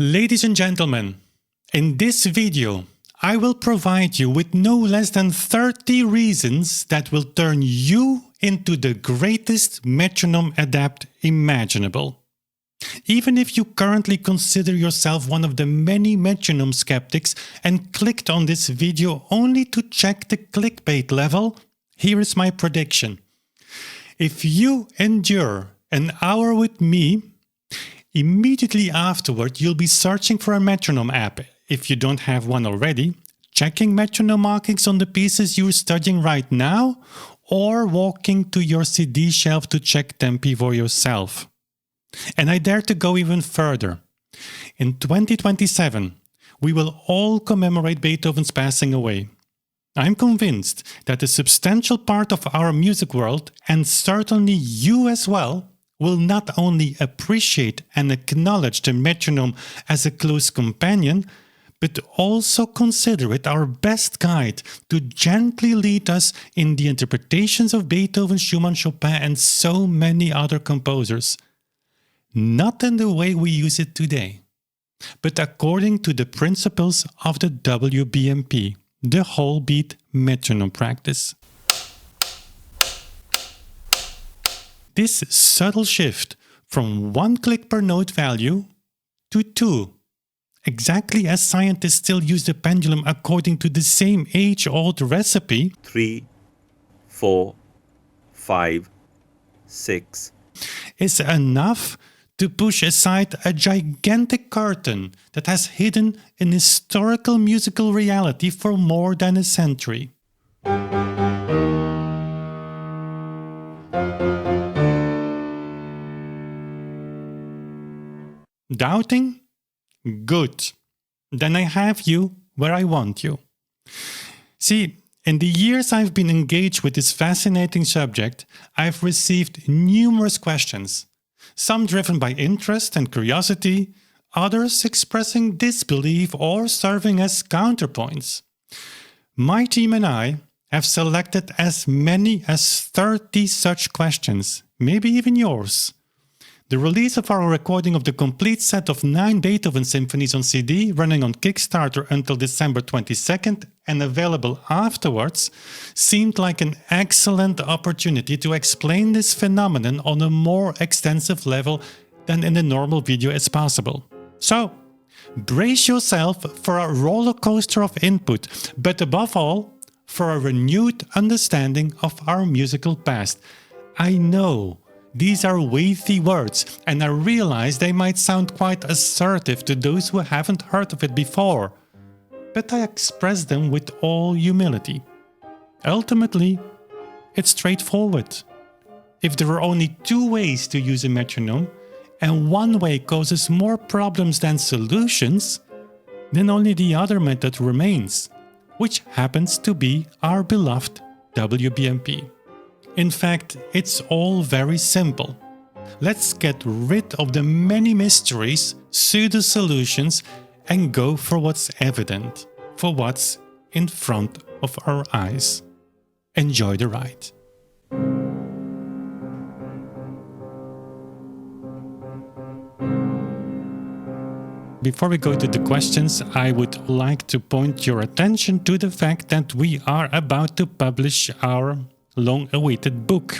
Ladies and gentlemen, in this video, I will provide you with no less than 30 reasons that will turn you into the greatest metronome adept imaginable. Even if you currently consider yourself one of the many metronome skeptics and clicked on this video only to check the clickbait level, here is my prediction. If you endure an hour with me, immediately afterward you'll be searching for a metronome app, if you don't have one already, checking metronome markings on the pieces you're studying right now, or walking to your CD shelf to check Tempi for yourself. And I dare to go even further. In 2027, we will all commemorate Beethoven's passing away. I'm convinced that a substantial part of our music world, and certainly you as well, will not only appreciate and acknowledge the metronome as a close companion, but also consider it our best guide to gently lead us in the interpretations of Beethoven, Schumann, Chopin, and so many other composers. Not in the way we use it today, but according to the principles of the W.B.M.P, the whole beat metronome practice. This subtle shift from 1 click per note value to 2, exactly as scientists still use the pendulum according to the same age-old recipe 3, 4, 5, 6, is enough to push aside a gigantic curtain that has hidden an historical musical reality for more than a century. Doubting? Good. Then I have you where I want you. See, in the years I've been engaged with this fascinating subject, I've received numerous questions, some driven by interest and curiosity, others expressing disbelief or serving as counterpoints. My team and I have selected as many as 30 such questions, maybe even yours. The release of our recording of the complete set of 9 Beethoven symphonies on CD, running on Kickstarter until December 22nd and available afterwards, seemed like an excellent opportunity to explain this phenomenon on a more extensive level than in a normal video is possible. So, brace yourself for a roller coaster of input, but above all, for a renewed understanding of our musical past. I know these are weighty words, and I realize they might sound quite assertive to those who haven't heard of it before, but I express them with all humility. Ultimately, it's straightforward. If there are only 2 ways to use a metronome, and one way causes more problems than solutions, then only the other method remains, which happens to be our beloved WBMP. In fact, it's all very simple. Let's get rid of the many mysteries, pseudo-solutions, and go for what's evident, for what's in front of our eyes. Enjoy the ride. Before we go to the questions, I would like to point your attention to the fact that we are about to publish our long-awaited book.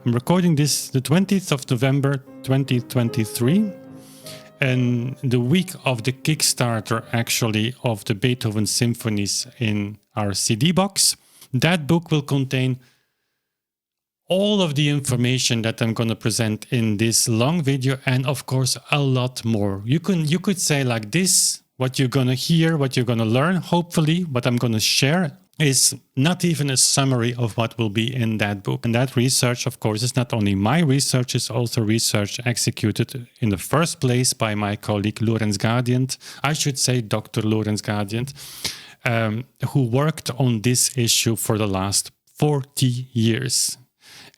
I'm recording this the 20th of November 2023, and the week of the Kickstarter actually of the Beethoven symphonies in our CD box. That book will contain all of the information that I'm going to present in this long video, and of course a lot more. You could say like this, what you're going to hear, what you're going to learn, hopefully what I'm going to share is not even a summary of what will be in that book. And that research, of course, is not only my research, it's also research executed in the first place by my colleague Lorenz Gradient, I should say Dr. Lorenz Gradient, who worked on this issue for the last 40 years.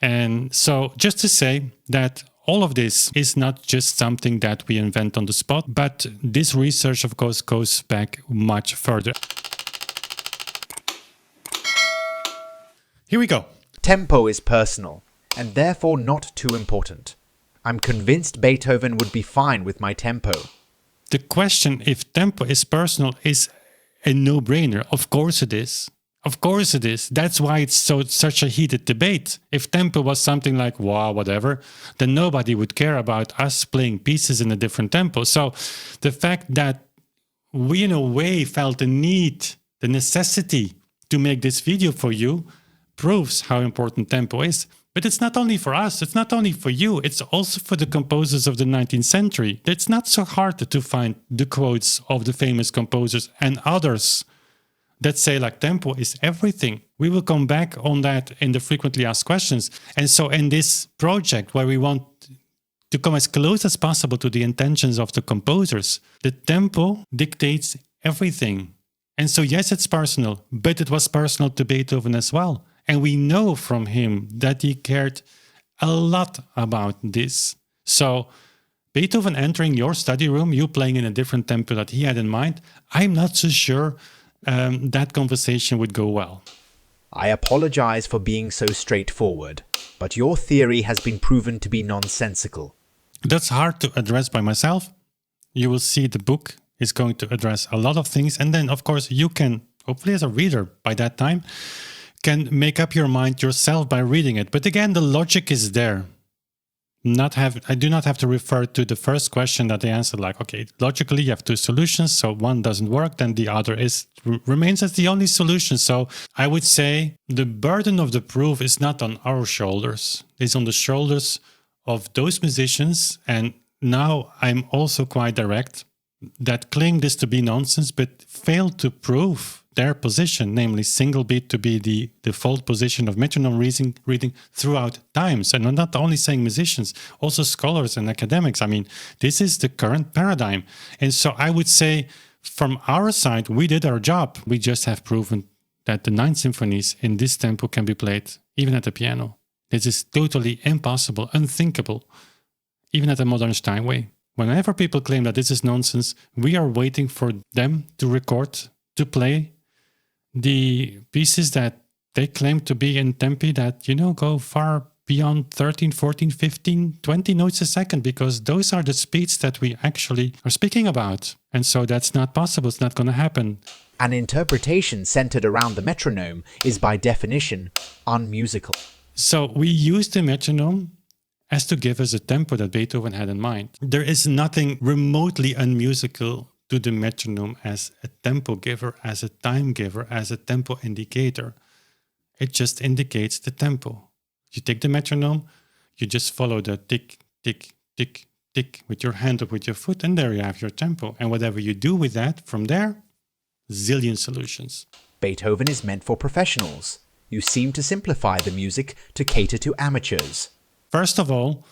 And so just to say that all of this is not just something that we invent on the spot, but this research, of course, goes back much further. Here we go. Tempo is personal, and therefore not too important. I'm convinced Beethoven would be fine with my tempo. the question if tempo is personal is a no-brainer. Of course it is. Of course it is. That's why it's such a heated debate. If tempo was something like, wow, whatever, then nobody would care about us playing pieces in a different tempo. So the fact that we in a way felt the need, the necessity to make this video for you proves how important tempo is. But it's not only for us, it's not only for you, it's also for the composers of the 19th century. It's not so hard to find the quotes of the famous composers and others that say like tempo is everything. We will come back on that in the frequently asked questions. And so in this project where we want to come as close as possible to the intentions of the composers, the tempo dictates everything. And so yes, it's personal, but it was personal to Beethoven as well. And we know from him that he cared a lot about this. So Beethoven entering your study room, you playing in a different tempo that he had in mind, I'm not so sure that conversation would go well. I apologize for being so straightforward, but your theory has been proven to be nonsensical. That's hard to address by myself. You will see the book is going to address a lot of things. And then, of course, you can, hopefully as a reader by that time, can make up your mind yourself by reading it. But again, the logic is there. I do not have to refer to the first question that they answered, like, okay, logically you have two solutions, so one doesn't work, then the other remains as the only solution. So I would say the burden of the proof is not on our shoulders. It's on the shoulders of those musicians. And now I'm also quite direct, that claim this to be nonsense, but fail to prove their position, namely single beat to be the default position of metronome reading throughout times. And I'm not only saying musicians, also scholars and academics. I mean, this is the current paradigm. And so I would say from our side, we did our job. We just have proven that the 9 symphonies in this tempo can be played even at the piano. This is totally impossible, unthinkable, even at a modern Steinway. Whenever people claim that this is nonsense, we are waiting for them to record, to play the pieces that they claim to be in tempi that, go far beyond 13, 14, 15, 20 notes a second, because those are the speeds that we actually are speaking about. And so that's not possible. It's not going to happen. An interpretation centered around the metronome is by definition unmusical. So we use the metronome as to give us a tempo that Beethoven had in mind. There is nothing remotely unmusical to the metronome as a tempo giver, as a time giver, as a tempo indicator. It just indicates the tempo. You take the metronome, you just follow the tick, tick, tick, tick with your hand or with your foot, and there you have your tempo. And whatever you do with that, from there, zillion solutions. Beethoven is meant for professionals. You seem to simplify the music to cater to amateurs. First of all,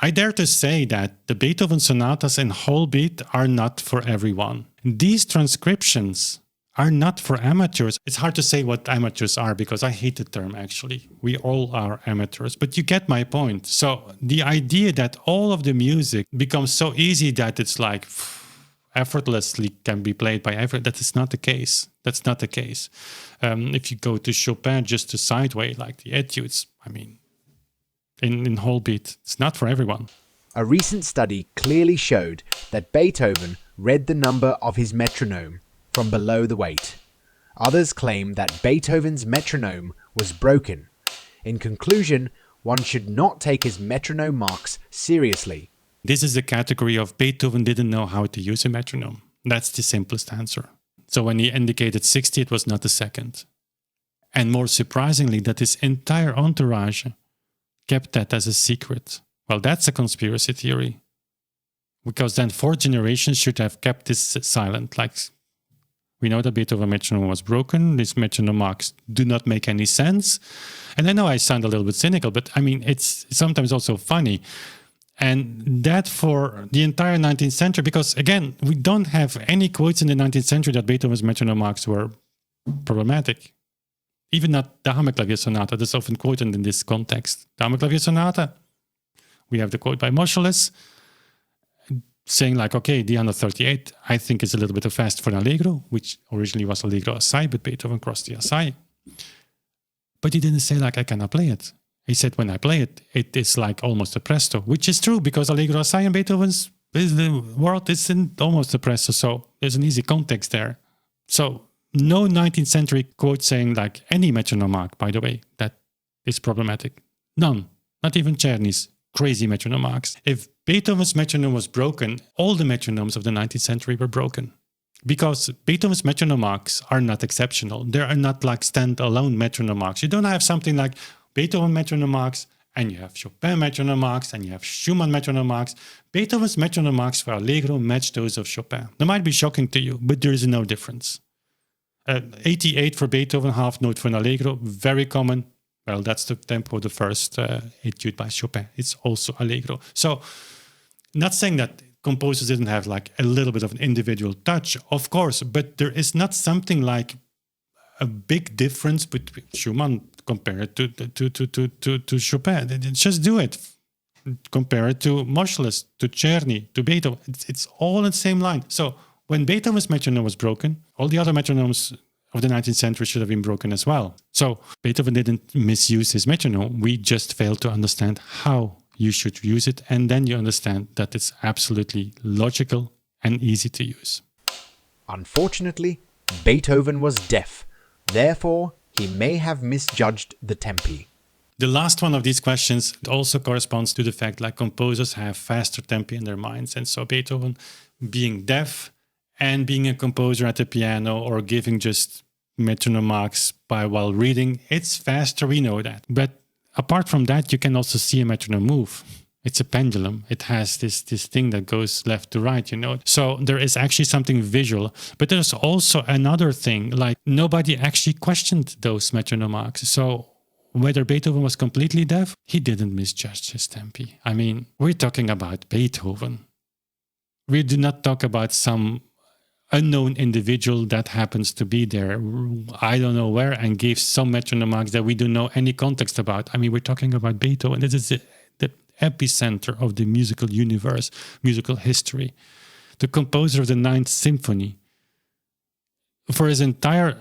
I dare to say that the Beethoven sonatas in whole beat are not for everyone. These transcriptions are not for amateurs. It's hard to say what amateurs are because I hate the term actually. We all are amateurs, but you get my point. So the idea that all of the music becomes so easy that it's like effortlessly can be played by everyone, that is not the case. That's not the case. If you go to Chopin just to sideway, like the etudes, I mean, in whole beat, it's not for everyone. A recent study clearly showed that Beethoven read the number of his metronome from below the weight. Others claim that Beethoven's metronome was broken. In conclusion, one should not take his metronome marks seriously. This is the category of Beethoven didn't know how to use a metronome. That's the simplest answer. So when he indicated 60, it was not a second. And more surprisingly, that his entire entourage kept that as a secret. Well, that's a conspiracy theory. Because then 4 generations should have kept this silent. Like, we know that Beethoven metronome was broken. These metronome marks do not make any sense. And I know I sound a little bit cynical, but I mean, it's sometimes also funny. And that for the entire 19th century, because again, we don't have any quotes in the 19th century that Beethoven's metronome marks were problematic. Even not the Hammerklavier Sonata, that's often quoted in this context. The Hammerklavier Sonata, we have the quote by Moscheles saying like, okay, the 138, I think is a little bit too fast for an Allegro, which originally was Allegro Assai, but Beethoven crossed the Assai. But he didn't say like, I cannot play it. He said, when I play it, it is like almost a presto, which is true because Allegro Assai and Beethoven's The world isn't almost a presto, so there's an easy context there. So no 19th century quote saying like any metronome mark, by the way, that is problematic. None. Not even Czerny's crazy metronome marks. If Beethoven's metronome was broken, all the metronomes of the 19th century were broken. Because Beethoven's metronome marks are not exceptional. They are not like standalone metronome marks. You don't have something like Beethoven metronome marks, and you have Chopin metronome marks, and you have Schumann metronome marks. Beethoven's metronome marks for Allegro match those of Chopin. They might be shocking to you, but there is no difference. 88 for Beethoven, half note for an Allegro, very common. Well, that's the tempo of the first étude by Chopin. It's also Allegro. So, not saying that composers didn't have like a little bit of an individual touch, of course, but there is not something like a big difference between Schumann compared to Chopin. Just do it. Compare it to Moscheles, to Czerny, to Beethoven. It's all in the same line. So when Beethoven's metronome was broken, all the other metronomes of the 19th century should have been broken as well. So Beethoven didn't misuse his metronome. We just failed to understand how you should use it. And then you understand that it's absolutely logical and easy to use. Unfortunately, Beethoven was deaf. Therefore, he may have misjudged the tempi. The last one of these questions also corresponds to the fact like composers have faster tempi in their minds. And so Beethoven, being deaf and being a composer at the piano or giving just metronome marks while reading, it's faster, we know that. But apart from that, you can also see a metronome move. It's a pendulum. It has this thing that goes left to right, you know. So there is actually something visual. But there's also another thing, like nobody actually questioned those metronome marks. So whether Beethoven was completely deaf, he didn't misjudge his tempi. I mean, we're talking about Beethoven. We do not talk about some unknown individual that happens to be there, I don't know where, and gave some metronome marks that we don't know any context about. I mean, we're talking about Beethoven. This is the epicenter of the musical universe, musical history. The composer of the Ninth Symphony. For his entire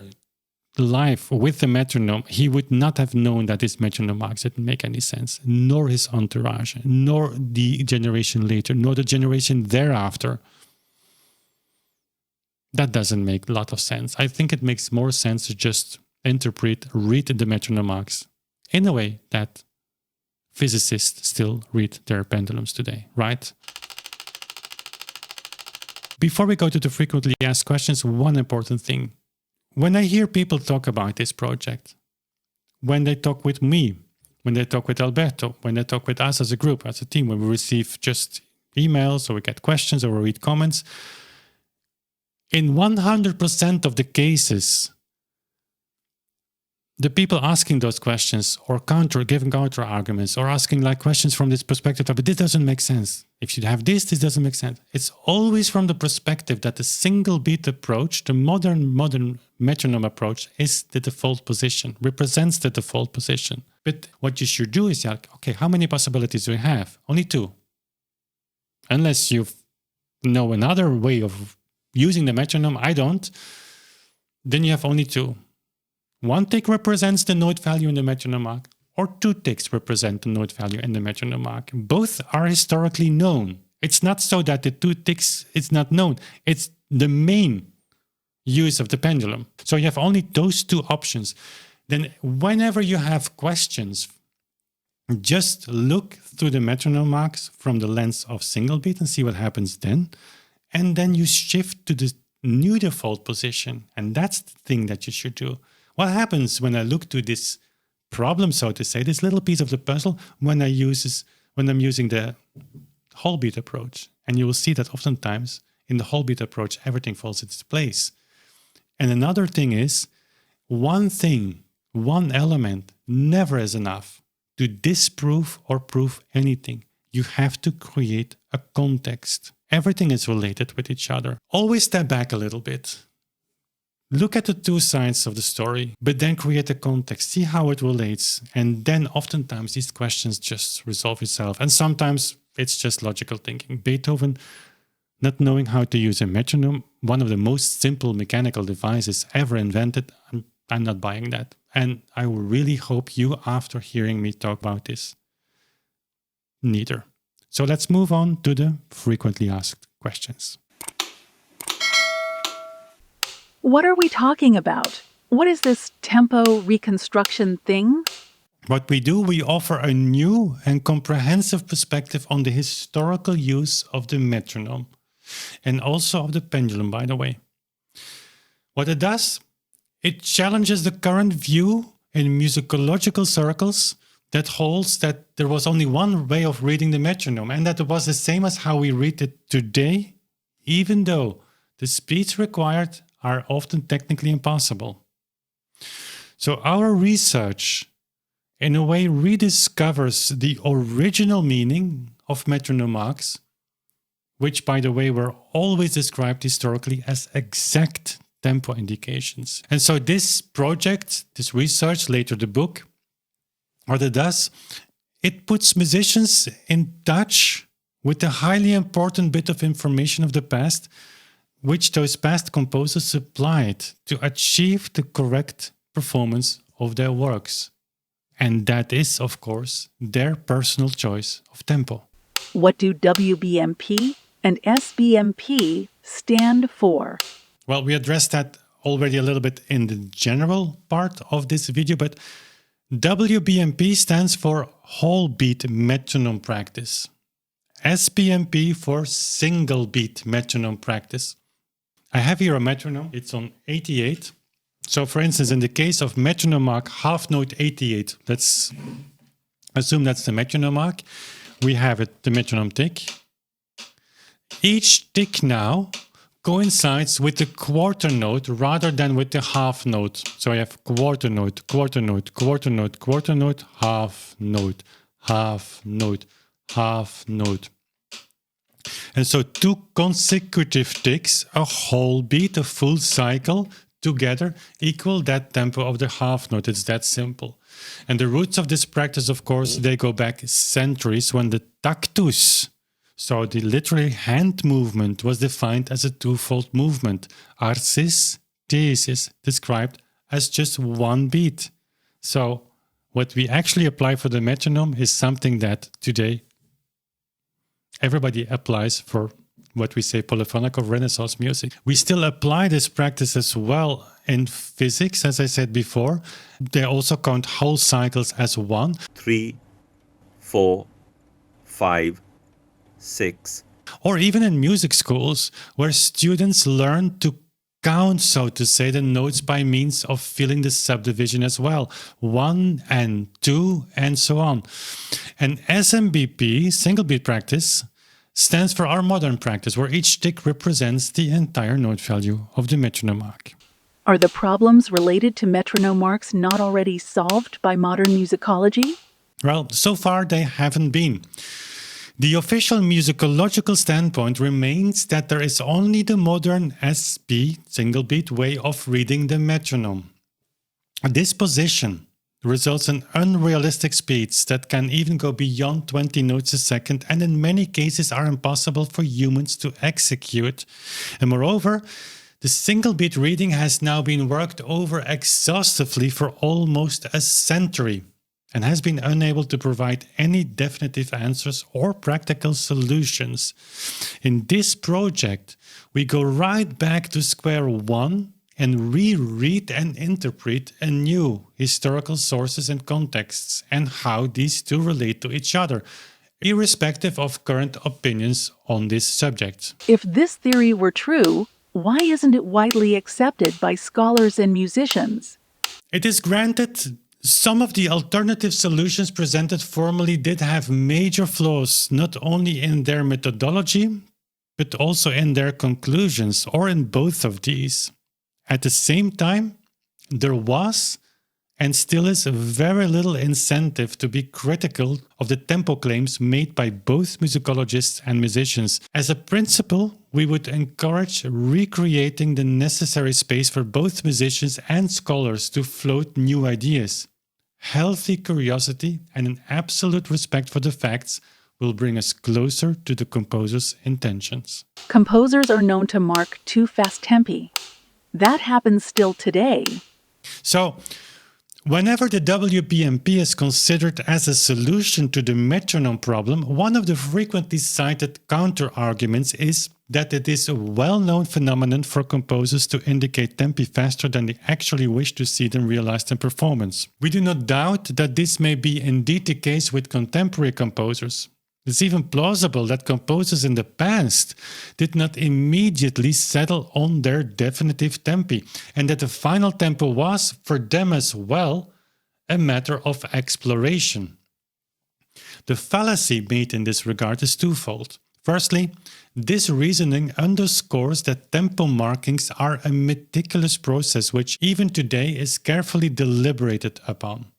life with the metronome, he would not have known that his metronome marks didn't make any sense, nor his entourage, nor the generation later, nor the generation thereafter. That doesn't make a lot of sense. I think it makes more sense to just read the metronome marks in a way that physicists still read their pendulums today, right? Before we go to the frequently asked questions, one important thing. When I hear people talk about this project, when they talk with me, when they talk with Alberto, when they talk with us as a group, as a team, when we receive just emails or we get questions or we read comments, in 100% of the cases, the people asking those questions or giving counter arguments or asking like questions from this perspective, but this doesn't make sense. If you have this doesn't make sense. It's always from the perspective that the single beat approach, the modern metronome approach, is the default position, represents the default position. But what you should do is like, okay, how many possibilities do we have? Only two. Unless you know another way of using the metronome, I don't, then you have only two. One tick represents the note value in the metronome mark, or two ticks represent the note value in the metronome mark. Both are historically known. It's not so that the two ticks is not known. It's the main use of the pendulum. So you have only those two options. Then whenever you have questions, just look through the metronome marks from the lens of single beat and see what happens then. And then you shift to the new default position. And that's the thing that you should do. What happens when I look to this problem, so to say, this little piece of the puzzle, when I'm using the whole beat approach? And you will see that oftentimes in the whole beat approach, everything falls into place. And another thing is, one element never is enough to disprove or prove anything. You have to create a context. Everything is related with each other. Always step back a little bit. Look at the two sides of the story, but then create a context, see how it relates. And then oftentimes these questions just resolve itself. And sometimes it's just logical thinking. Beethoven, not knowing how to use a metronome, one of the most simple mechanical devices ever invented, I'm not buying that. And I really hope you, after hearing me talk about this, neither. So let's move on to the frequently asked questions. What are we talking about? What is this tempo reconstruction thing? What we do, we offer a new and comprehensive perspective on the historical use of the metronome and also of the pendulum, by the way. What it does, it challenges the current view in musicological circles that holds that there was only one way of reading the metronome and that it was the same as how we read it today, even though the speeds required are often technically impossible. So our research, in a way, rediscovers the original meaning of metronome marks, which, by the way, were always described historically as exact tempo indications. And so this project, this research, later the book, what it does, it puts musicians in touch with the highly important bit of information of the past, which those past composers supplied to achieve the correct performance of their works. And that is, of course, their personal choice of tempo. What do W.B.M.P. and SBMP stand for? Well, we addressed that already a little bit in the general part of this video, but W.B.M.P. stands for whole beat metronome practice. SBMP for single beat metronome practice. I have here a metronome, it's on 88. So for instance, in the case of metronome mark half note 88, let's assume that's the metronome mark. We have it, the metronome tick. Each tick now coincides with the quarter note rather than with the half note. So I have quarter note, quarter note, quarter note, quarter note, half note, half note, half note. And so two consecutive ticks, a whole beat, a full cycle, together equal that tempo of the half note. It's that simple. And the roots of this practice, of course, they go back centuries when the tactus, so the literally hand movement, was defined as a twofold movement. Arsis, thesis, described as just one beat. So what we actually apply for the metronome is something that today everybody applies for what we say polyphonic or Renaissance music. We still apply this practice as well in physics, as I said before. They also count whole cycles as one. 3, 4, 5, 6. Or even in music schools, where students learn to count, so to say, the notes by means of filling the subdivision as well. 1 and 2 and so on. And SMBP, single beat practice, stands for our modern practice, where each tick represents the entire note value of the metronome mark. Are the problems related to metronome marks not already solved by modern musicology? Well, so far they haven't been. The official musicological standpoint remains that there is only the modern SB, single beat, way of reading the metronome. This position results in unrealistic speeds that can even go beyond 20 notes a second and in many cases are impossible for humans to execute. And moreover, the single beat reading has now been worked over exhaustively for almost a century and has been unable to provide any definitive answers or practical solutions. In this project, we go right back to square one and reread and interpret anew historical sources and contexts and how these two relate to each other, irrespective of current opinions on this subject. If this theory were true, why isn't it widely accepted by scholars and musicians? It is granted some of the alternative solutions presented formally did have major flaws, not only in their methodology, but also in their conclusions, or in both of these. At the same time, there was and still is very little incentive to be critical of the tempo claims made by both musicologists and musicians. As a principle, we would encourage recreating the necessary space for both musicians and scholars to float new ideas. Healthy curiosity and an absolute respect for the facts will bring us closer to the composer's intentions. Composers are known to mark too fast tempi. That happens still today. So, Whenever the WBMP is considered as a solution to the metronome problem, one of the frequently cited counter-arguments is that it is a well-known phenomenon for composers to indicate tempi faster than they actually wish to see them realized in performance. We do not doubt that this may be indeed the case with contemporary composers. It's even plausible that composers in the past did not immediately settle on their definitive tempi, and that the final tempo was, for them as well, a matter of exploration. The fallacy made in this regard is twofold. Firstly, this reasoning underscores that tempo markings are a meticulous process which even today is carefully deliberated upon.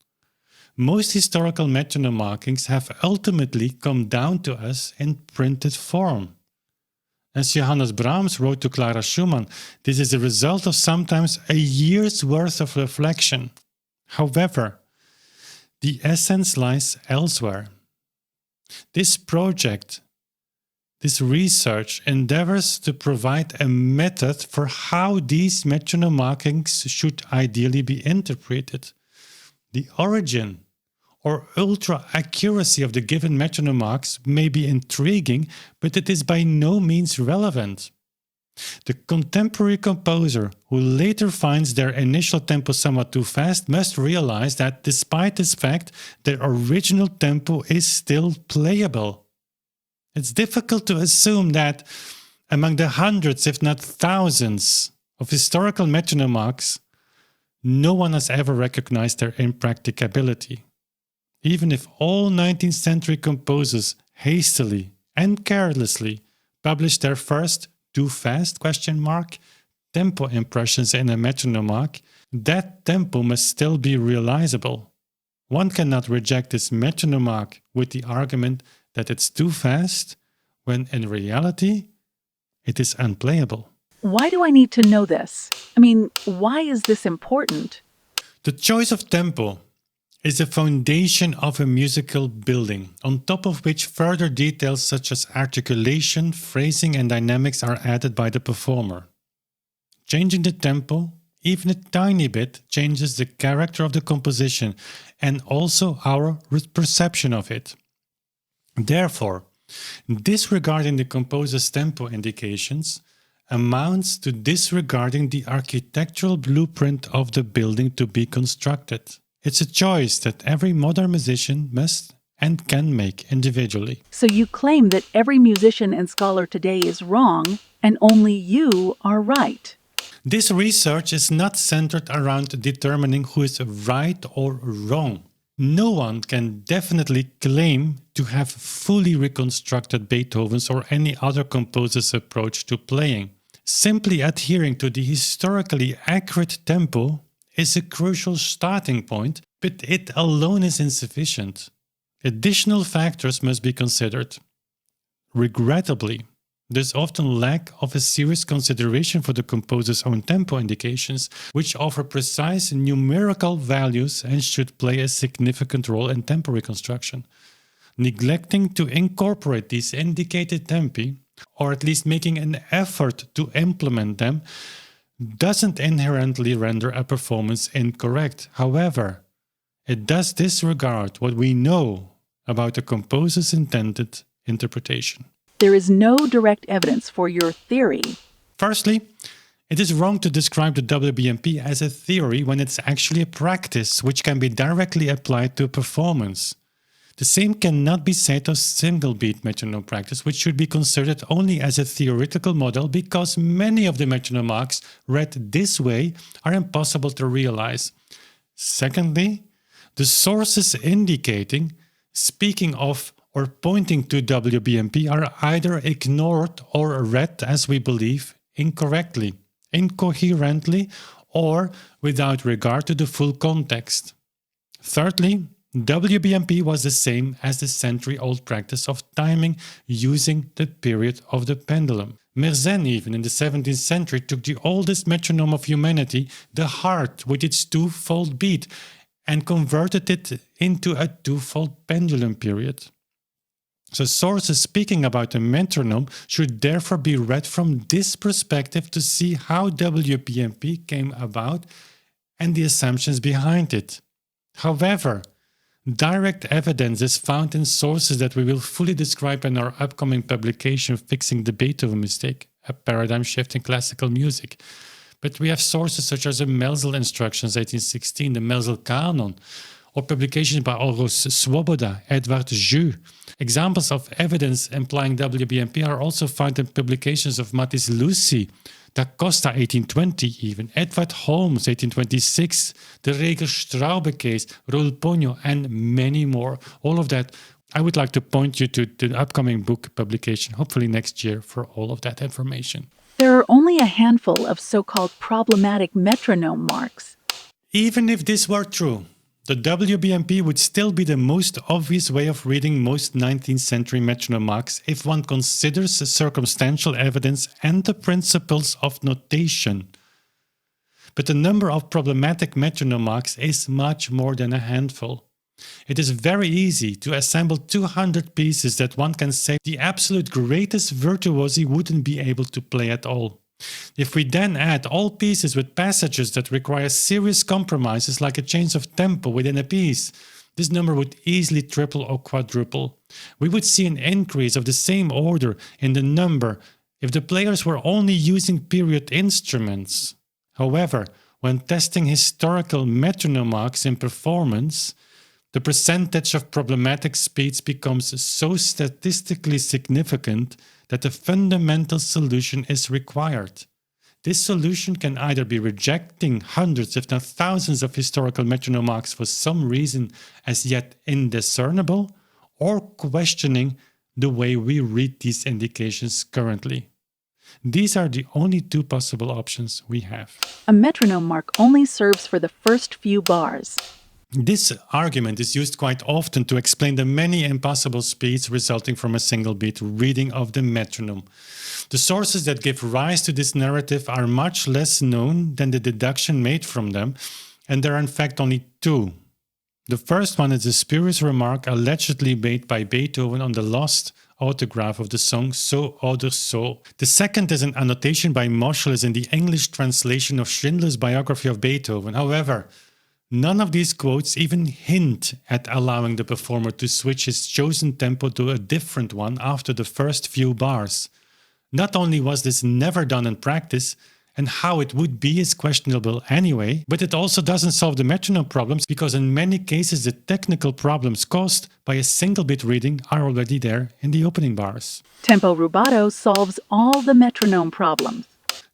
Most historical metronome markings have ultimately come down to us in printed form. As Johannes Brahms wrote to Clara Schumann, this is a result of sometimes a year's worth of reflection. However, the essence lies elsewhere. This project, this research endeavors to provide a method for how these metronome markings should ideally be interpreted. The origin or ultra-accuracy of the given metronome marks may be intriguing, but it is by no means relevant. The contemporary composer who later finds their initial tempo somewhat too fast must realize that despite this fact, their original tempo is still playable. It's difficult to assume that among the hundreds, if not thousands, of historical metronome marks, no one has ever recognized their impracticability. Even if all 19th century composers hastily and carelessly published their first too fast tempo impressions in a metronome mark, that tempo must still be realizable. One cannot reject this metronome mark with the argument that it's too fast, when in reality it is unplayable. Why do I need to know this? Why is this important? The choice of tempo is the foundation of a musical building, on top of which further details such as articulation, phrasing and dynamics are added by the performer. Changing the tempo, even a tiny bit, changes the character of the composition and also our perception of it. Therefore, disregarding the composer's tempo indications amounts to disregarding the architectural blueprint of the building to be constructed. It's a choice that every modern musician must and can make individually. So you claim that every musician and scholar today is wrong, and only you are right. This research is not centered around determining who is right or wrong. No one can definitely claim to have fully reconstructed Beethoven's or any other composer's approach to playing. Simply adhering to the historically accurate tempo is a crucial starting point, but it alone is insufficient. Additional factors must be considered. Regrettably, there's often lack of a serious consideration for the composer's own tempo indications, which offer precise numerical values and should play a significant role in tempo reconstruction. Neglecting to incorporate these indicated tempi, or at least making an effort to implement them, doesn't inherently render a performance incorrect. However, it does disregard what we know about the composer's intended interpretation. There is no direct evidence for your theory. Firstly, it is wrong to describe the WBMP as a theory when it's actually a practice which can be directly applied to a performance. The same cannot be said of single-beat metronome practice, which should be considered only as a theoretical model because many of the metronome marks read this way are impossible to realize. Secondly, the sources indicating, speaking of, or pointing to WBMP are either ignored or read, as we believe, incorrectly, incoherently, or without regard to the full context. Thirdly, WBMP was the same as the century-old practice of timing using the period of the pendulum. Mersenne, even in the 17th century, took the oldest metronome of humanity, the heart with its two-fold beat, and converted it into a two-fold pendulum period. So sources speaking about a metronome should therefore be read from this perspective to see how WBMP came about and the assumptions behind it. However, direct evidence is found in sources that we will fully describe in our upcoming publication, Fixing the Beethoven Mistake, a paradigm shift in classical music. But we have sources such as the Melzel Instructions 1816, the Melzel Canon, or publications by Olros Swoboda, Edward Jeux. Examples of evidence implying W.B.M.P. are also found in publications of Mattis Lucy, Da Costa 1820 even, Edward Holmes 1826, the Reger-Straube case, Roel Pogno, and many more. All of that, I would like to point you to the upcoming book publication, hopefully next year, for all of that information. There are only a handful of so-called problematic metronome marks. Even if this were true, the WBMP would still be the most obvious way of reading most 19th century metronome marks if one considers the circumstantial evidence and the principles of notation. But the number of problematic metronome marks is much more than a handful. It is very easy to assemble 200 pieces that one can say the absolute greatest virtuosi wouldn't be able to play at all. If we then add all pieces with passages that require serious compromises like a change of tempo within a piece, this number would easily triple or quadruple. We would see an increase of the same order in the number if the players were only using period instruments. However, when testing historical metronome marks in performance, the percentage of problematic speeds becomes so statistically significant that a fundamental solution is required. This solution can either be rejecting hundreds if not thousands of historical metronome marks for some reason as yet indiscernible, or questioning the way we read these indications currently. These are the only two possible options we have. A metronome mark only serves for the first few bars. This argument is used quite often to explain the many impossible speeds resulting from a single beat reading of the metronome. The sources that give rise to this narrative are much less known than the deduction made from them, and there are in fact only two. The first one is a spurious remark allegedly made by Beethoven on the lost autograph of the song So oder So. The second is an annotation by Moscheles in the English translation of Schindler's biography of Beethoven. However, none of these quotes even hint at allowing the performer to switch his chosen tempo to a different one after the first few bars. Not only was this never done in practice, and how it would be is questionable anyway, but it also doesn't solve the metronome problems because in many cases the technical problems caused by a single bit reading are already there in the opening bars. Tempo rubato solves all the metronome problems.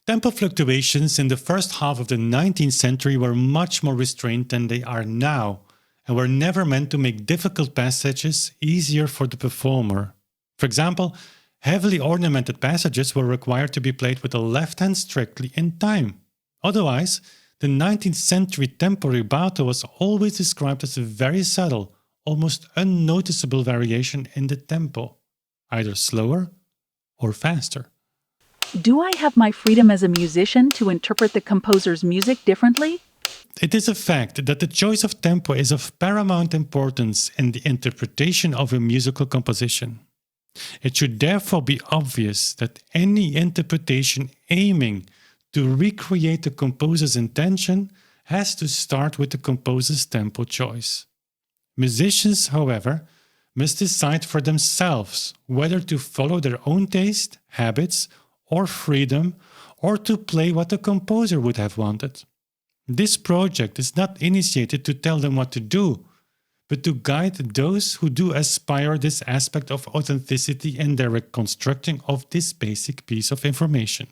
Tempo fluctuations in the first half of the 19th century were much more restrained than they are now, and were never meant to make difficult passages easier for the performer. For example, heavily ornamented passages were required to be played with the left hand strictly in time. Otherwise, the 19th century tempo rubato was always described as a very subtle, almost unnoticeable variation in the tempo, either slower or faster. Do I have my freedom as a musician to interpret the composer's music differently? It is a fact that the choice of tempo is of paramount importance in the interpretation of a musical composition. It should therefore be obvious that any interpretation aiming to recreate the composer's intention has to start with the composer's tempo choice. Musicians, however, must decide for themselves whether to follow their own taste, habits, or freedom, or to play what the composer would have wanted. This project is not initiated to tell them what to do, but to guide those who do aspire this aspect of authenticity in their reconstructing of this basic piece of information.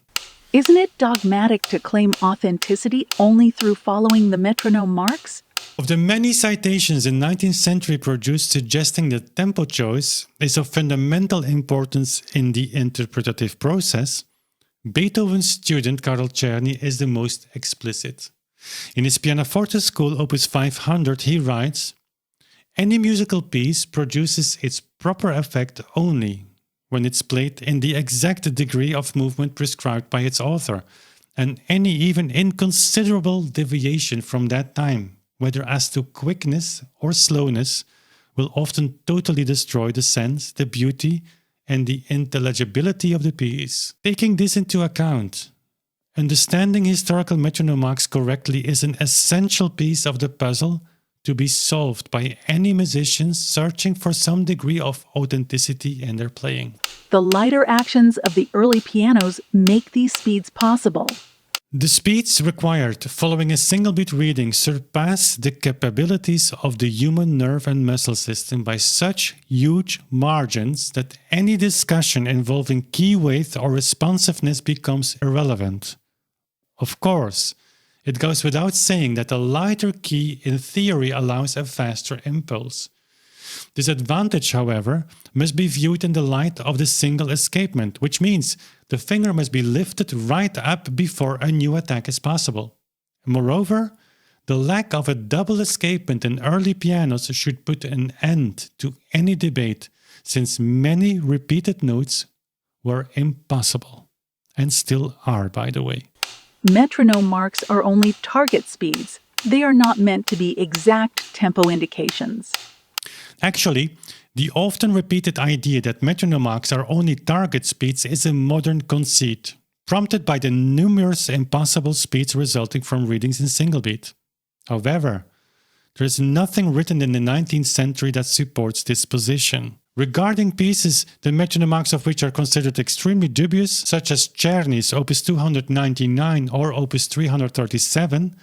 Isn't it dogmatic to claim authenticity only through following the metronome marks? Of the many citations in 19th century produced suggesting that tempo choice is of fundamental importance in the interpretative process, Beethoven's student Karl Czerny is the most explicit. In his pianoforte school opus 500 he writes, "Any musical piece produces its proper effect only when it's played in the exact degree of movement prescribed by its author, and any even inconsiderable deviation from that time, whether as to quickness or slowness, will often totally destroy the sense, the beauty, and the intelligibility of the piece. Taking this into account, understanding historical metronome marks correctly is an essential piece of the puzzle to be solved by any musicians searching for some degree of authenticity in their playing. The lighter actions of the early pianos make these speeds possible. The speeds required following a single beat reading surpass the capabilities of the human nerve and muscle system by such huge margins that any discussion involving key weight or responsiveness becomes irrelevant. Of course, it goes without saying that a lighter key in theory allows a faster impulse. This advantage, however, must be viewed in the light of the single escapement, which means the finger must be lifted right up before a new attack is possible. Moreover, the lack of a double escapement in early pianos should put an end to any debate, since many repeated notes were impossible, and still are, by the way. Metronome marks are only target speeds. They are not meant to be exact tempo indications. Actually, the often repeated idea that metronome marks are only target speeds is a modern conceit, prompted by the numerous impossible speeds resulting from readings in single beat. However, there is nothing written in the 19th century that supports this position. Regarding pieces, the metronome marks of which are considered extremely dubious, such as Czerny's Opus 299 or Opus 337,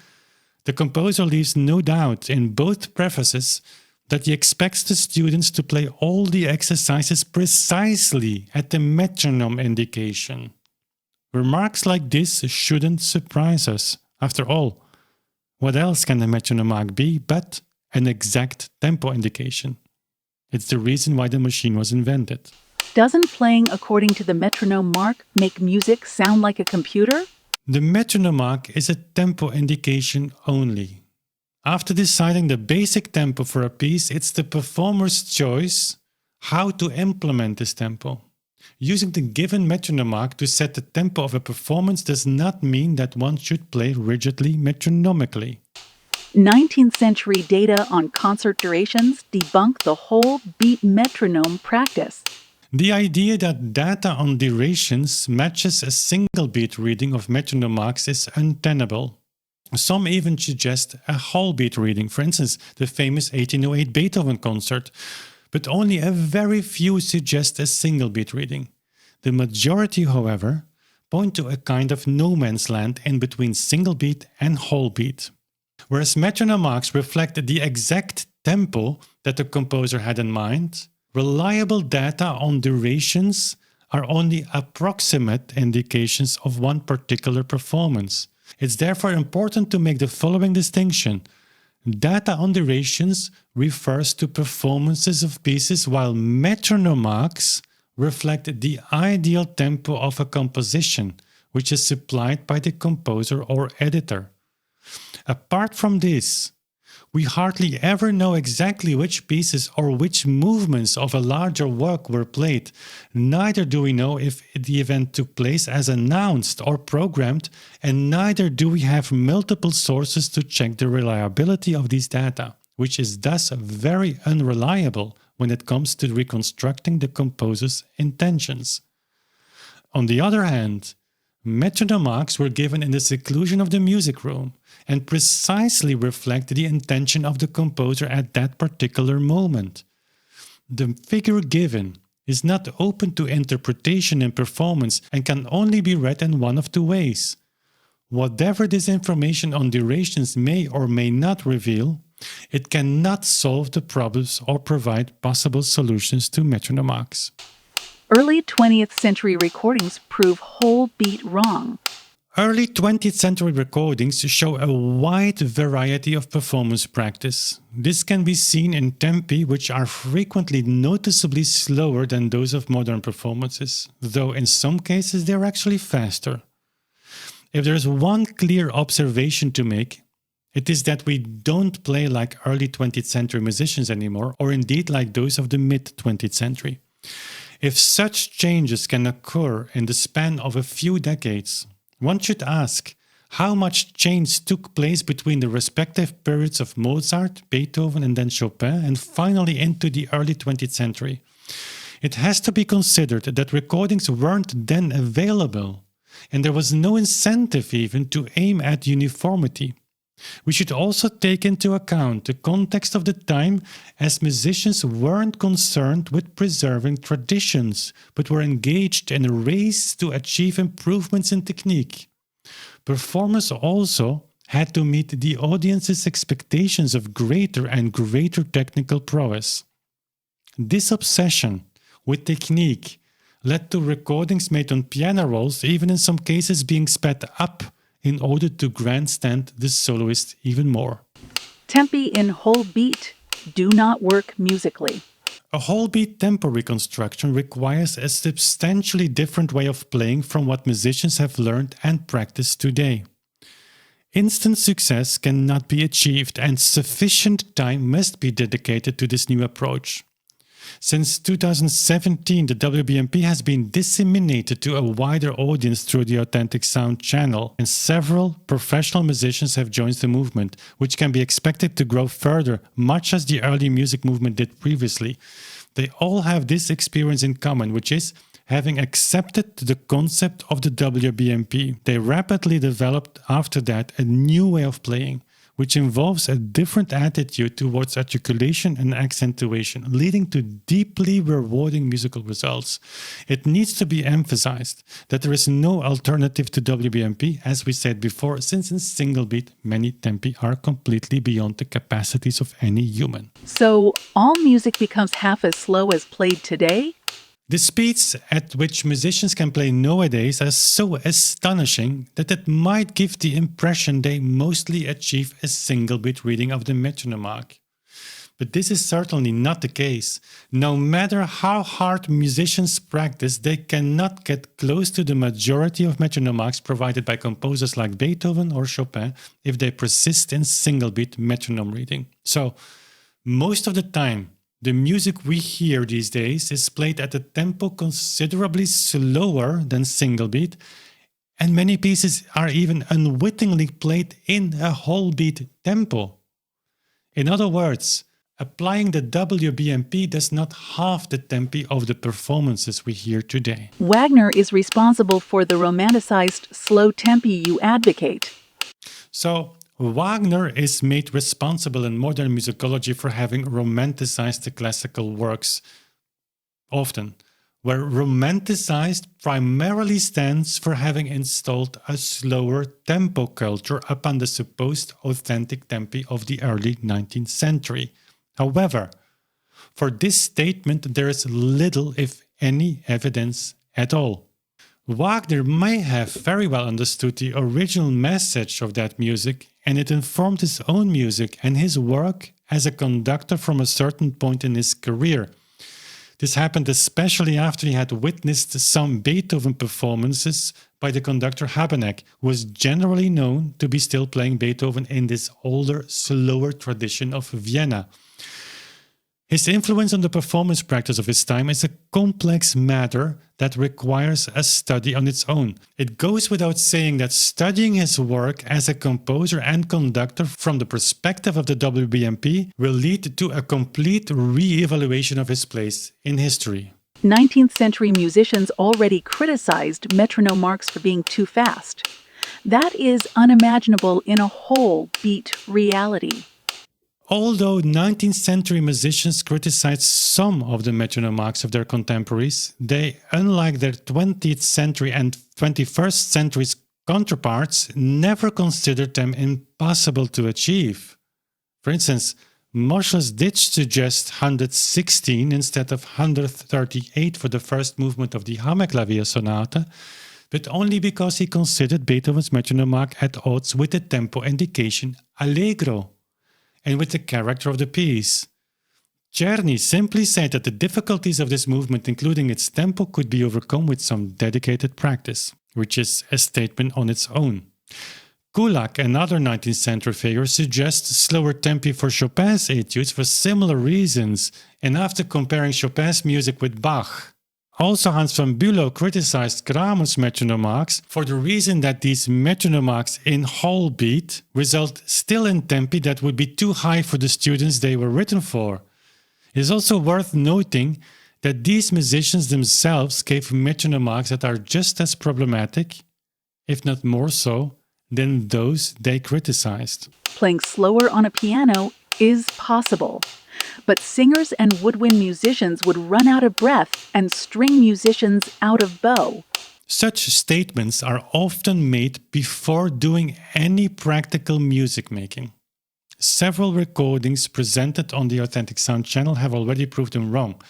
the composer leaves no doubt in both prefaces that he expects the students to play all the exercises precisely at the metronome indication. Remarks like this shouldn't surprise us. After all, what else can a metronome mark be but an exact tempo indication? It's the reason why the machine was invented. Doesn't playing according to the metronome mark make music sound like a computer? The metronome mark is a tempo indication only. After deciding the basic tempo for a piece, it's the performer's choice how to implement this tempo. Using the given metronome mark to set the tempo of a performance does not mean that one should play rigidly metronomically. 19th century data on concert durations debunk the whole beat metronome practice. The idea that data on durations matches a single beat reading of metronome marks is untenable. Some even suggest a whole beat reading, for instance, the famous 1808 Beethoven concert, but only a very few suggest a single beat reading. The majority, however, point to a kind of no man's land in between single beat and whole beat. Whereas metronome marks reflect the exact tempo that the composer had in mind, reliable data on durations are only approximate indications of one particular performance. It's therefore important to make the following distinction. Data on durations refers to performances of pieces, while metronome marks reflect the ideal tempo of a composition, which is supplied by the composer or editor. Apart from this, we hardly ever know exactly which pieces or which movements of a larger work were played. Neither do we know if the event took place as announced or programmed, and neither do we have multiple sources to check the reliability of these data, which is thus very unreliable when it comes to reconstructing the composer's intentions. On the other hand, metronome marks were given in the seclusion of the music room and precisely reflect the intention of the composer at that particular moment. The figure given is not open to interpretation and performance and can only be read in one of two ways. Whatever this information on durations may or may not reveal, it cannot solve the problems or provide possible solutions to metronome marks. Early 20th century recordings prove whole beat wrong. Early 20th century recordings show a wide variety of performance practice. This can be seen in tempi, which are frequently noticeably slower than those of modern performances, though in some cases they are actually faster. If there is one clear observation to make, it is that we don't play like early 20th century musicians anymore, or indeed like those of the mid-20th century. If such changes can occur in the span of a few decades, one should ask how much change took place between the respective periods of Mozart, Beethoven, and then Chopin, and finally into the early 20th century. It has to be considered that recordings weren't then available, and there was no incentive even to aim at uniformity. We should also take into account the context of the time, as musicians weren't concerned with preserving traditions, but were engaged in a race to achieve improvements in technique. Performers also had to meet the audience's expectations of greater and greater technical prowess. This obsession with technique led to recordings made on piano rolls, even in some cases being sped up in order to grandstand the soloist even more. Tempi in whole beat do not work musically. A whole beat tempo reconstruction requires a substantially different way of playing from what musicians have learned and practiced today. Instant success cannot be achieved, and sufficient time must be dedicated to this new approach. Since 2017, the WBMP has been disseminated to a wider audience through the Authentic Sound channel, and several professional musicians have joined the movement, which can be expected to grow further, much as the early music movement did previously. They all have this experience in common, which is having accepted the concept of the WBMP. They rapidly developed after that a new way of playing, which involves a different attitude towards articulation and accentuation, leading to deeply rewarding musical results. It needs to be emphasized that there is no alternative to WBMP, as we said before, since in single beat, many tempi are completely beyond the capacities of any human. So all music becomes half as slow as played today? The speeds at which musicians can play nowadays are so astonishing that it might give the impression they mostly achieve a single beat reading of the metronome mark. But this is certainly not the case. No matter how hard musicians practice, they cannot get close to the majority of metronome marks provided by composers like Beethoven or Chopin if they persist in single beat metronome reading. So, most of the time, the music we hear these days is played at a tempo considerably slower than single beat, and many pieces are even unwittingly played in a whole beat tempo. In other words, applying the WBMP does not halve the tempi of the performances we hear today. Wagner is responsible for the romanticized slow tempi you advocate. So, Wagner is made responsible in modern musicology for having romanticized the classical works, often, where romanticized primarily stands for having installed a slower tempo culture upon the supposed authentic tempi of the early 19th century. However, for this statement there is little, if any, evidence at all. Wagner may have very well understood the original message of that music, and it informed his own music and his work as a conductor from a certain point in his career. This happened especially after he had witnessed some Beethoven performances by the conductor Habeneck, who was generally known to be still playing Beethoven in this older, slower tradition of Vienna. His influence on the performance practice of his time is a complex matter that requires a study on its own. It goes without saying that studying his work as a composer and conductor from the perspective of the WBMP will lead to a complete re-evaluation of his place in history. 19th century musicians already criticized metronome marks for being too fast. That is unimaginable in a whole beat reality. Although 19th century musicians criticized some of the metronome marks of their contemporaries, they, unlike their 20th century and 21st century counterparts, never considered them impossible to achieve. For instance, Moscheles did suggest 116 instead of 138 for the first movement of the Hammerklavier Sonata, but only because he considered Beethoven's metronome mark at odds with the tempo indication allegro and with the character of the piece. Czerny simply said that the difficulties of this movement, including its tempo, could be overcome with some dedicated practice, which is a statement on its own. Kullak, another 19th century figure, suggests slower tempi for Chopin's études for similar reasons, and after comparing Chopin's music with Bach. Also, Hans van Bülow criticized Kramer's metronome marks for the reason that these metronome marks in whole beat result still in tempi that would be too high for the students they were written for. It is also worth noting that these musicians themselves gave metronome marks that are just as problematic, if not more so, than those they criticized. Playing slower on a piano is possible, but singers and woodwind musicians would run out of breath and string musicians out of bow. Such statements are often made before doing any practical music making. Several recordings presented on the Authentic Sound channel have already proved them wrong.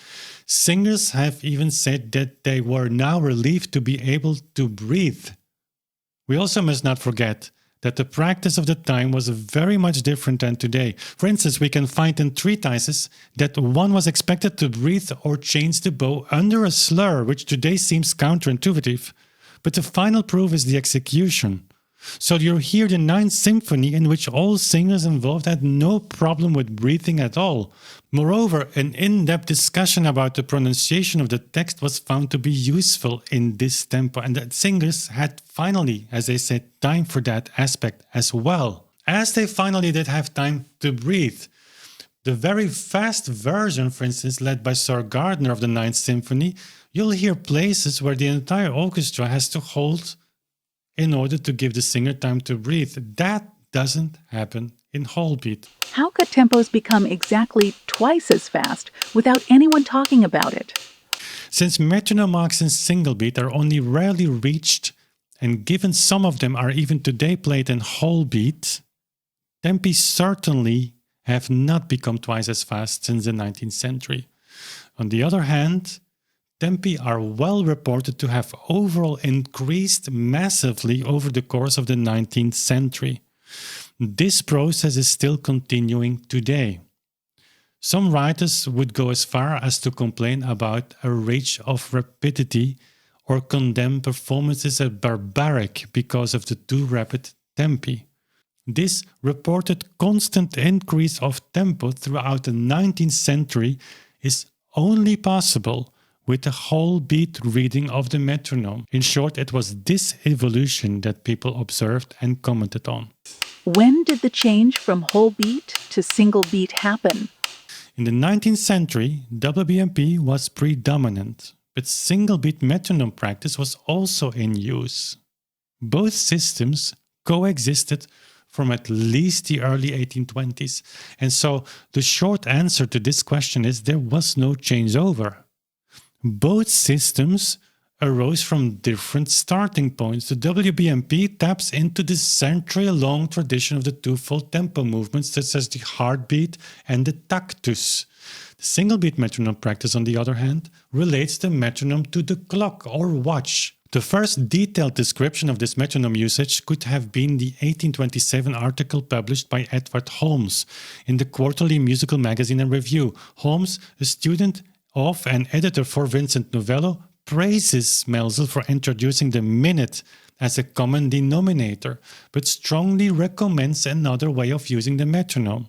Singers have even said that they were now relieved to be able to breathe. We also must not forget that the practice of the time was very much different than today. For instance, we can find in treatises that one was expected to breathe or change the bow under a slur, which today seems counterintuitive. But the final proof is the execution. So you hear the Ninth Symphony, in which all singers involved had no problem with breathing at all. Moreover, an in-depth discussion about the pronunciation of the text was found to be useful in this tempo, and that singers had finally, as they said, time for that aspect as well, as they finally did have time to breathe. The very fast version, for instance, led by Sir Gardner of the Ninth Symphony, you'll hear places where the entire orchestra has to hold in order to give the singer time to breathe. That doesn't happen in whole beat. How could tempos become exactly twice as fast without anyone talking about it? Since metronome marks in single beat are only rarely reached, and given some of them are even today played in whole beat, tempi certainly have not become twice as fast since the 19th century. On the other hand, tempi are well reported to have overall increased massively over the course of the 19th century. This process is still continuing today. Some writers would go as far as to complain about a rage of rapidity or condemn performances as barbaric because of the too rapid tempi. This reported constant increase of tempo throughout the 19th century is only possible with the whole beat reading of the metronome. In short, it was this evolution that people observed and commented on. When did the change from whole beat to single beat happen? In the 19th century, WBMP was predominant, but single beat metronome practice was also in use. Both systems coexisted from at least the early 1820s, and so the short answer to this question is there was no changeover. Both systems arose from different starting points. The WBMP taps into the century-long tradition of the twofold tempo movements, such as the heartbeat and the tactus. The single-beat metronome practice, on the other hand, relates the metronome to the clock or watch. The first detailed description of this metronome usage could have been the 1827 article published by Edward Holmes in the Quarterly Musical Magazine and Review. Holmes, a student of and editor for Vincent Novello, praises Melzel for introducing the minute as a common denominator, but strongly recommends another way of using the metronome.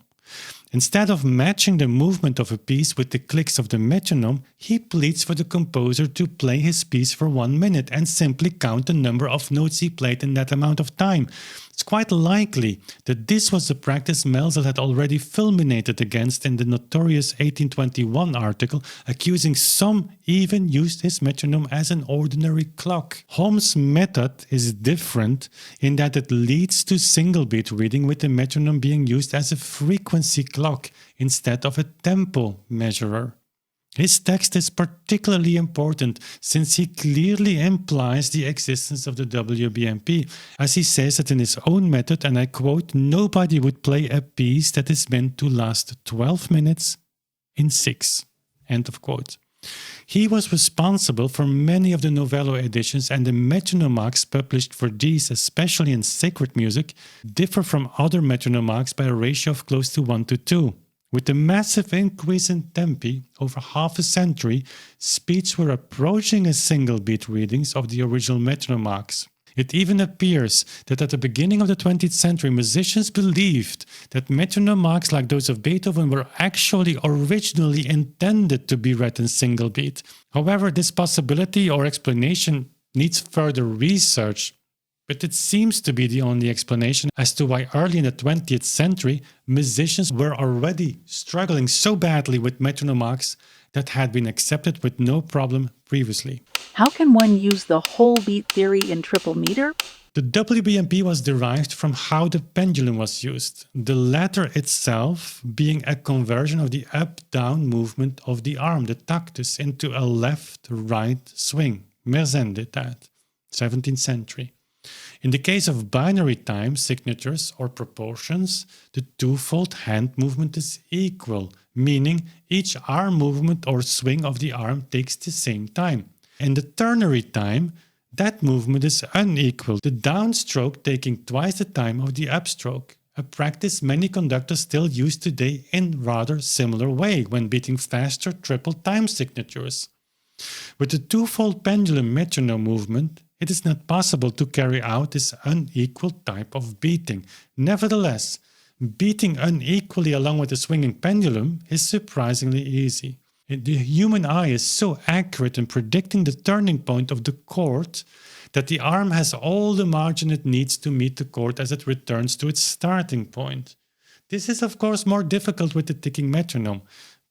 Instead of matching the movement of a piece with the clicks of the metronome, he pleads for the composer to play his piece for 1 minute and simply count the number of notes he played in that amount of time. It's quite likely that this was a practice Melzel had already fulminated against in the notorious 1821 article, accusing some even used his metronome as an ordinary clock. Holmes' method is different in that it leads to single beat reading, with the metronome being used as a frequency clock instead of a tempo measurer. His text is particularly important since he clearly implies the existence of the W.B.M.P, as he says it in his own method, and I quote, "Nobody would play a piece that is meant to last 12 minutes in 6. End of quote. He was responsible for many of the Novello editions, and the metronome marks published for these, especially in sacred music, differ from other metronome marks by a ratio of close to 1:2. With the massive increase in tempi over half a century, speeds were approaching a single beat readings of the original metronome marks. It even appears that at the beginning of the 20th century, musicians believed that metronome marks like those of Beethoven were actually originally intended to be read in single beat. However, this possibility or explanation needs further research, but it seems to be the only explanation as to why early in the 20th century, musicians were already struggling so badly with metronome marks that had been accepted with no problem previously. How can one use the whole beat theory in triple meter? The WBMP was derived from how the pendulum was used, the latter itself being a conversion of the up-down movement of the arm, the tactus, into a left-right swing. Mersenne did that, 17th century. In the case of binary time signatures or proportions, the twofold hand movement is equal, meaning each arm movement or swing of the arm takes the same time. In the ternary time, that movement is unequal, the downstroke taking twice the time of the upstroke, a practice many conductors still use today in rather similar way when beating faster triple time signatures. With the twofold pendulum metronome movement, it is not possible to carry out this unequal type of beating. Nevertheless, beating unequally along with the swinging pendulum is surprisingly easy. The human eye is so accurate in predicting the turning point of the chord that the arm has all the margin it needs to meet the chord as it returns to its starting point. This is of course more difficult with the ticking metronome.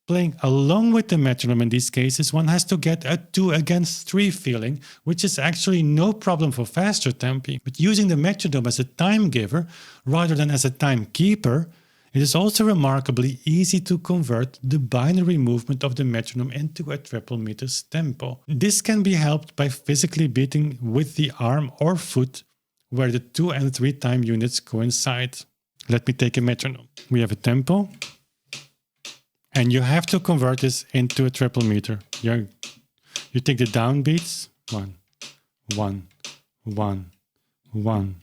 Playing along with the metronome in these cases, one has to get a 2-against-3 feeling, which is actually no problem for faster tempi. But using the metronome as a time giver rather than as a time keeper, it is also remarkably easy to convert the binary movement of the metronome into a triple meters tempo. This can be helped by physically beating with the arm or foot where the 2 and 3 time units coincide. Let me take a metronome. We have a tempo, and you have to convert this into a triple meter. You take the downbeats, 1, 1, 1, 1,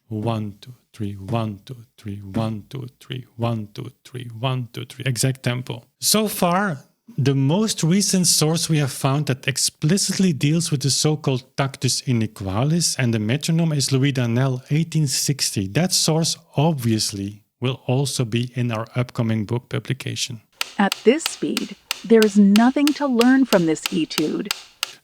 1, 2, 3, 1, 2, 3, 1, 2, 3, 1, 2, 3, 1, 2, 3, exact tempo. So far, the most recent source we have found that explicitly deals with the so-called tactus inequalis and the metronome is Louis Danel, 1860. That source obviously will also be in our upcoming book publication. At this speed, there is nothing to learn from this etude.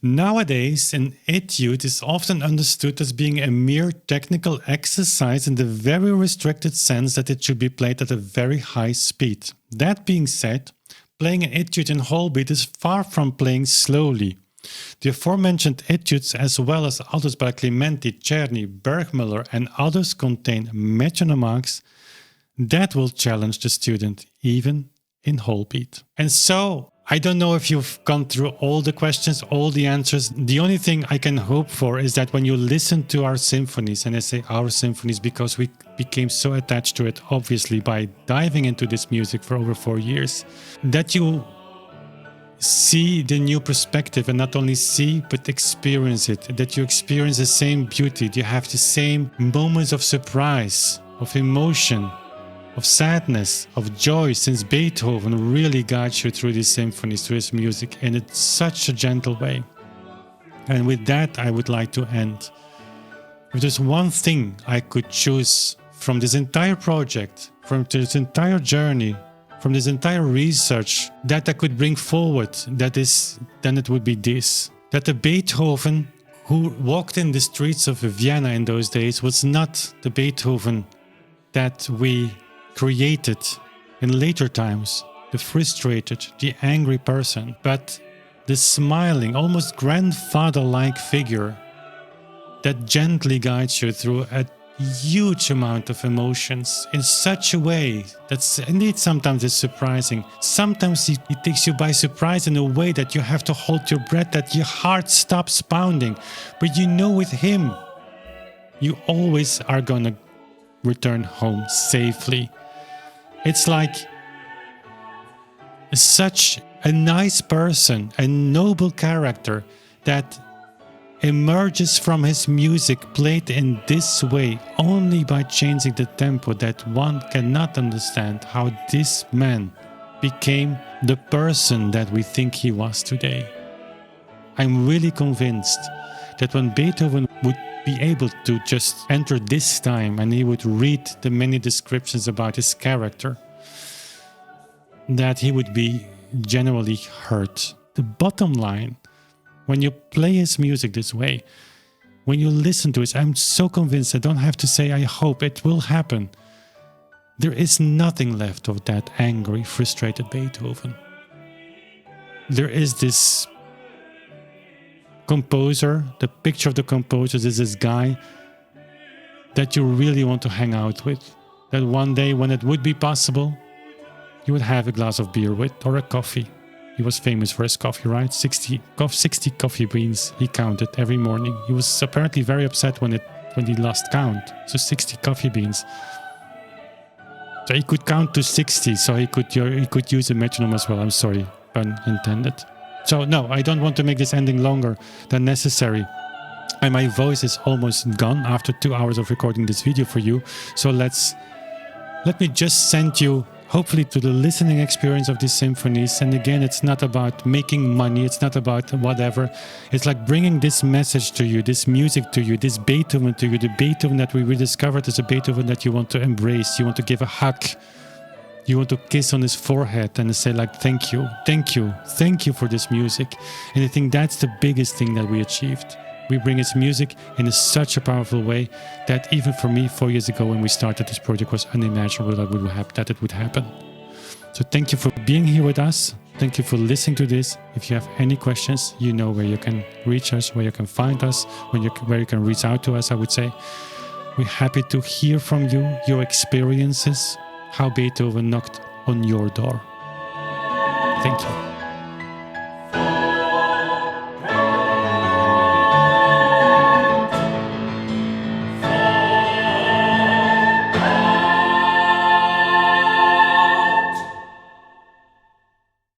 Nowadays, an étude is often understood as being a mere technical exercise in the very restricted sense that it should be played at a very high speed. That being said, playing an étude in whole beat is far from playing slowly. The aforementioned études, as well as others by Clementi, Czerny, Bergmüller and others, contain metronome marks that will challenge the student even in whole beat. And so, I don't know if you've gone through all the questions, all the answers. The only thing I can hope for is that when you listen to our symphonies, and I say our symphonies because we became so attached to it, obviously, by diving into this music for over 4 years, that you see the new perspective and not only see, but experience it, that you experience the same beauty, you have the same moments of surprise, of emotion, of sadness, of joy, since Beethoven really guides you through these symphonies, through his music, and in such a gentle way. And with that, I would like to end. If there's one thing I could choose from this entire project, from this entire journey, from this entire research that I could bring forward, then it would be this. That the Beethoven who walked in the streets of Vienna in those days was not the Beethoven that we created in later times, the frustrated, the angry person, but the smiling, almost grandfather-like figure that gently guides you through a huge amount of emotions in such a way that indeed sometimes it's surprising. Sometimes it takes you by surprise in a way that you have to hold your breath, that your heart stops pounding. But you know with him, you always are gonna return home safely. It's like such a nice person, a noble character that emerges from his music played in this way only by changing the tempo, that one cannot understand how this man became the person that we think he was today. I'm really convinced that when Beethoven would be able to just enter this time and he would read the many descriptions about his character, that he would be genuinely hurt. The bottom line, when you play his music this way, when you listen to it, I'm so convinced, I don't have to say I hope, it will happen. There is nothing left of that angry, frustrated Beethoven. There is this composer, the picture of the composer is this guy that you really want to hang out with. That one day when it would be possible, you would have a glass of beer with, or a coffee. He was famous for his coffee, right? 60 coffee beans he counted every morning. He was apparently very upset when he lost count. So 60 coffee beans. So he could count to 60, so he could use a metronome as well. I'm sorry, pun intended. So no, I don't want to make this ending longer than necessary. And my voice is almost gone after 2 hours of recording this video for you. So let me just send you, hopefully, to the listening experience of these symphonies. And again, it's not about making money. It's not about whatever. It's like bringing this message to you, this music to you, this Beethoven to you, the Beethoven that we rediscovered as a Beethoven that you want to embrace. You want to give a hug. You want to kiss on his forehead and say like, thank you, thank you, thank you for this music. And I think that's the biggest thing that we achieved. We bring his music in such a powerful way that even for me 4 years ago when we started this project was unimaginable that it would happen. So thank you for being here with us. Thank you for listening to this. If you have any questions, you know where you can reach us, where you can find us, where you can reach out to us, I would say. We're happy to hear from you, your experiences, how Beethoven knocked on your door. Thank you.